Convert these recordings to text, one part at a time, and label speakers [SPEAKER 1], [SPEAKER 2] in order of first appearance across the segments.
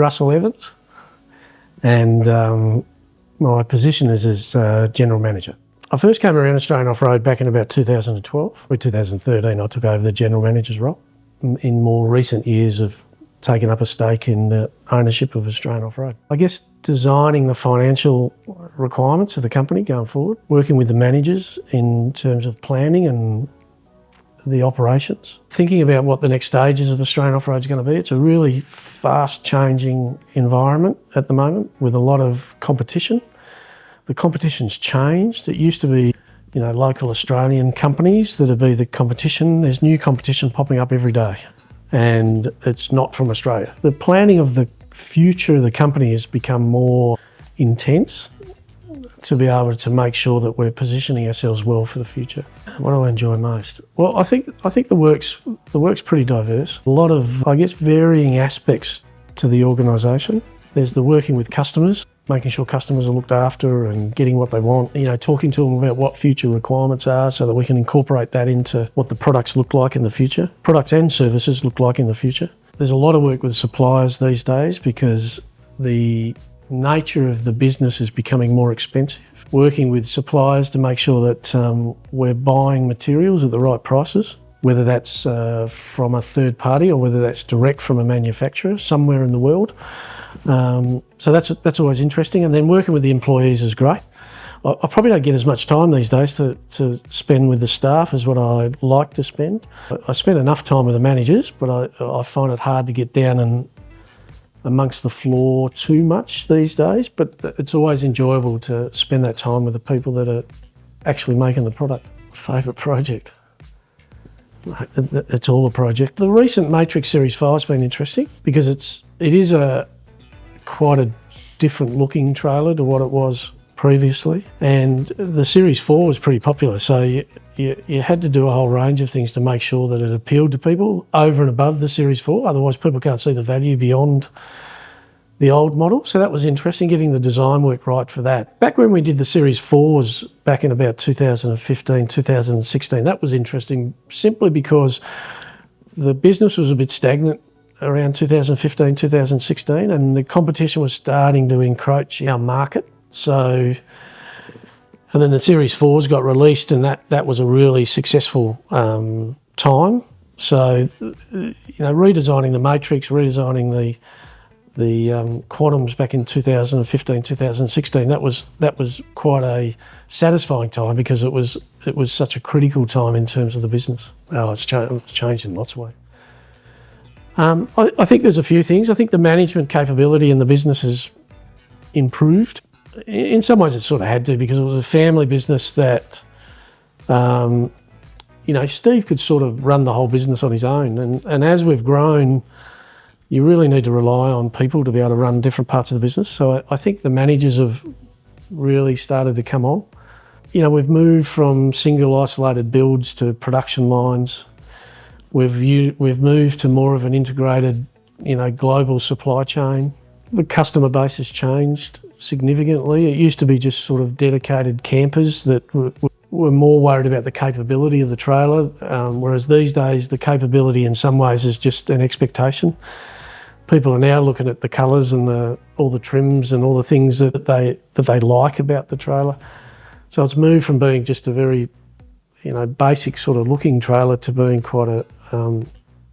[SPEAKER 1] Russell Evans, and my position is as General Manager. I first came around Australian Off-Road back in about 2012. In 2013 I took over the General Manager's role. In more recent years I've taken up a stake in the ownership of Australian Off-Road. I guess designing the financial requirements of the company going forward, working with the managers in terms of planning and the operations, thinking about what the next stages of Australian Off-Road is going to be. It's a really fast changing environment at the moment with a lot of competition. The competition's changed. It used to be, local Australian companies that'd be the competition. There's new competition popping up every day, and it's not from Australia. The planning of the future of the company has become more intense to be able to make sure that we're positioning ourselves well for the future. What do I enjoy most? Well, I think the work's pretty diverse. A lot of, varying aspects to the organisation. There's the working with customers, making sure customers are looked after and getting what they want, talking to them about what future requirements are so that we can incorporate that into what the products look like in the future, products and services look like in the future. There's a lot of work with suppliers these days because the nature of the business is becoming more expensive. Working with suppliers to make sure that we're buying materials at the right prices, whether that's from a third party or whether that's direct from a manufacturer somewhere in the world. So that's always interesting. And then working with the employees is great. I probably don't get as much time these days to spend with the staff as what I'd like to spend. I spend enough time with the managers, but I find it hard to get down and amongst the floor too much these days, but it's always enjoyable to spend that time with the people that are actually making the product. Favourite project? It's all a project. The recent Matrix Series 5 has been interesting because it is quite a different looking trailer to what it was previously, and the Series 4 was pretty popular, so you had to do a whole range of things to make sure that it appealed to people over and above the Series 4, otherwise people can't see the value beyond the old model. So that was interesting, getting the design work right for that. Back when we did the Series 4s back in about 2015, 2016, that was interesting simply because the business was a bit stagnant around 2015, 2016, and the competition was starting to encroach our market. So, and then the Series 4s got released, and that was a really successful time. So, redesigning the Matrix, redesigning the Quantums back in 2015, 2016, that was quite a satisfying time because it was such a critical time in terms of the business. It's changed in lots of ways. I think there's a few things. I think the management capability in the business has improved. In some ways it sort of had to, because it was a family business that, Steve could sort of run the whole business on his own. And as we've grown, you really need to rely on people to be able to run different parts of the business. So I think the managers have really started to come on. We've moved from single isolated builds to production lines. We've moved to more of an integrated, global supply chain. The customer base has changed significantly. It used to be just sort of dedicated campers that were more worried about the capability of the trailer, whereas these days the capability in some ways is just an expectation. People are now looking at the colours and all the trims and all the things that they like about the trailer. So it's moved from being just a very basic sort of looking trailer to being quite a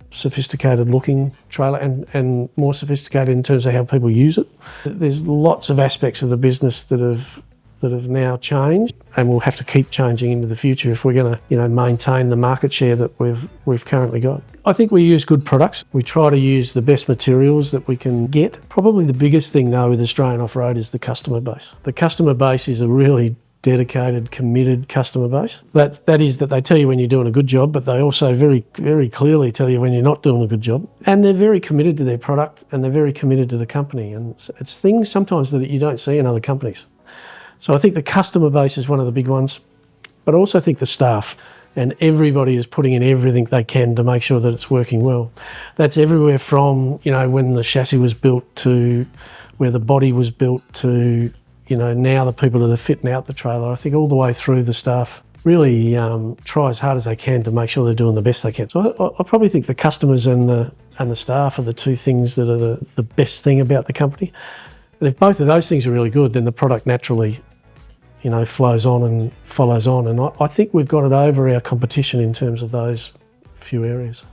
[SPEAKER 1] sophisticated looking trailer and more sophisticated in terms of how people use it. There's lots of aspects of the business that have now changed, and will have to keep changing into the future if we're going to maintain the market share that we've currently got. I think we use good products. We try to use the best materials that we can get. Probably the biggest thing though with Australian Off-Road is the customer base. The customer base is a really dedicated, committed customer base. That is that they tell you when you're doing a good job, but they also very, very clearly tell you when you're not doing a good job. And they're very committed to their product, and they're very committed to the company. And it's things sometimes that you don't see in other companies. So I think the customer base is one of the big ones, but I also think the staff, and everybody is putting in everything they can to make sure that it's working well. That's everywhere from, when the chassis was built to where the body was built to, now the people that are fitting out the trailer. I think all the way through the staff really try as hard as they can to make sure they're doing the best they can. So I probably think the customers and the staff are the two things that are the best thing about the company. And if both of those things are really good, then the product naturally, flows on and follows on. And I think we've got it over our competition in terms of those few areas.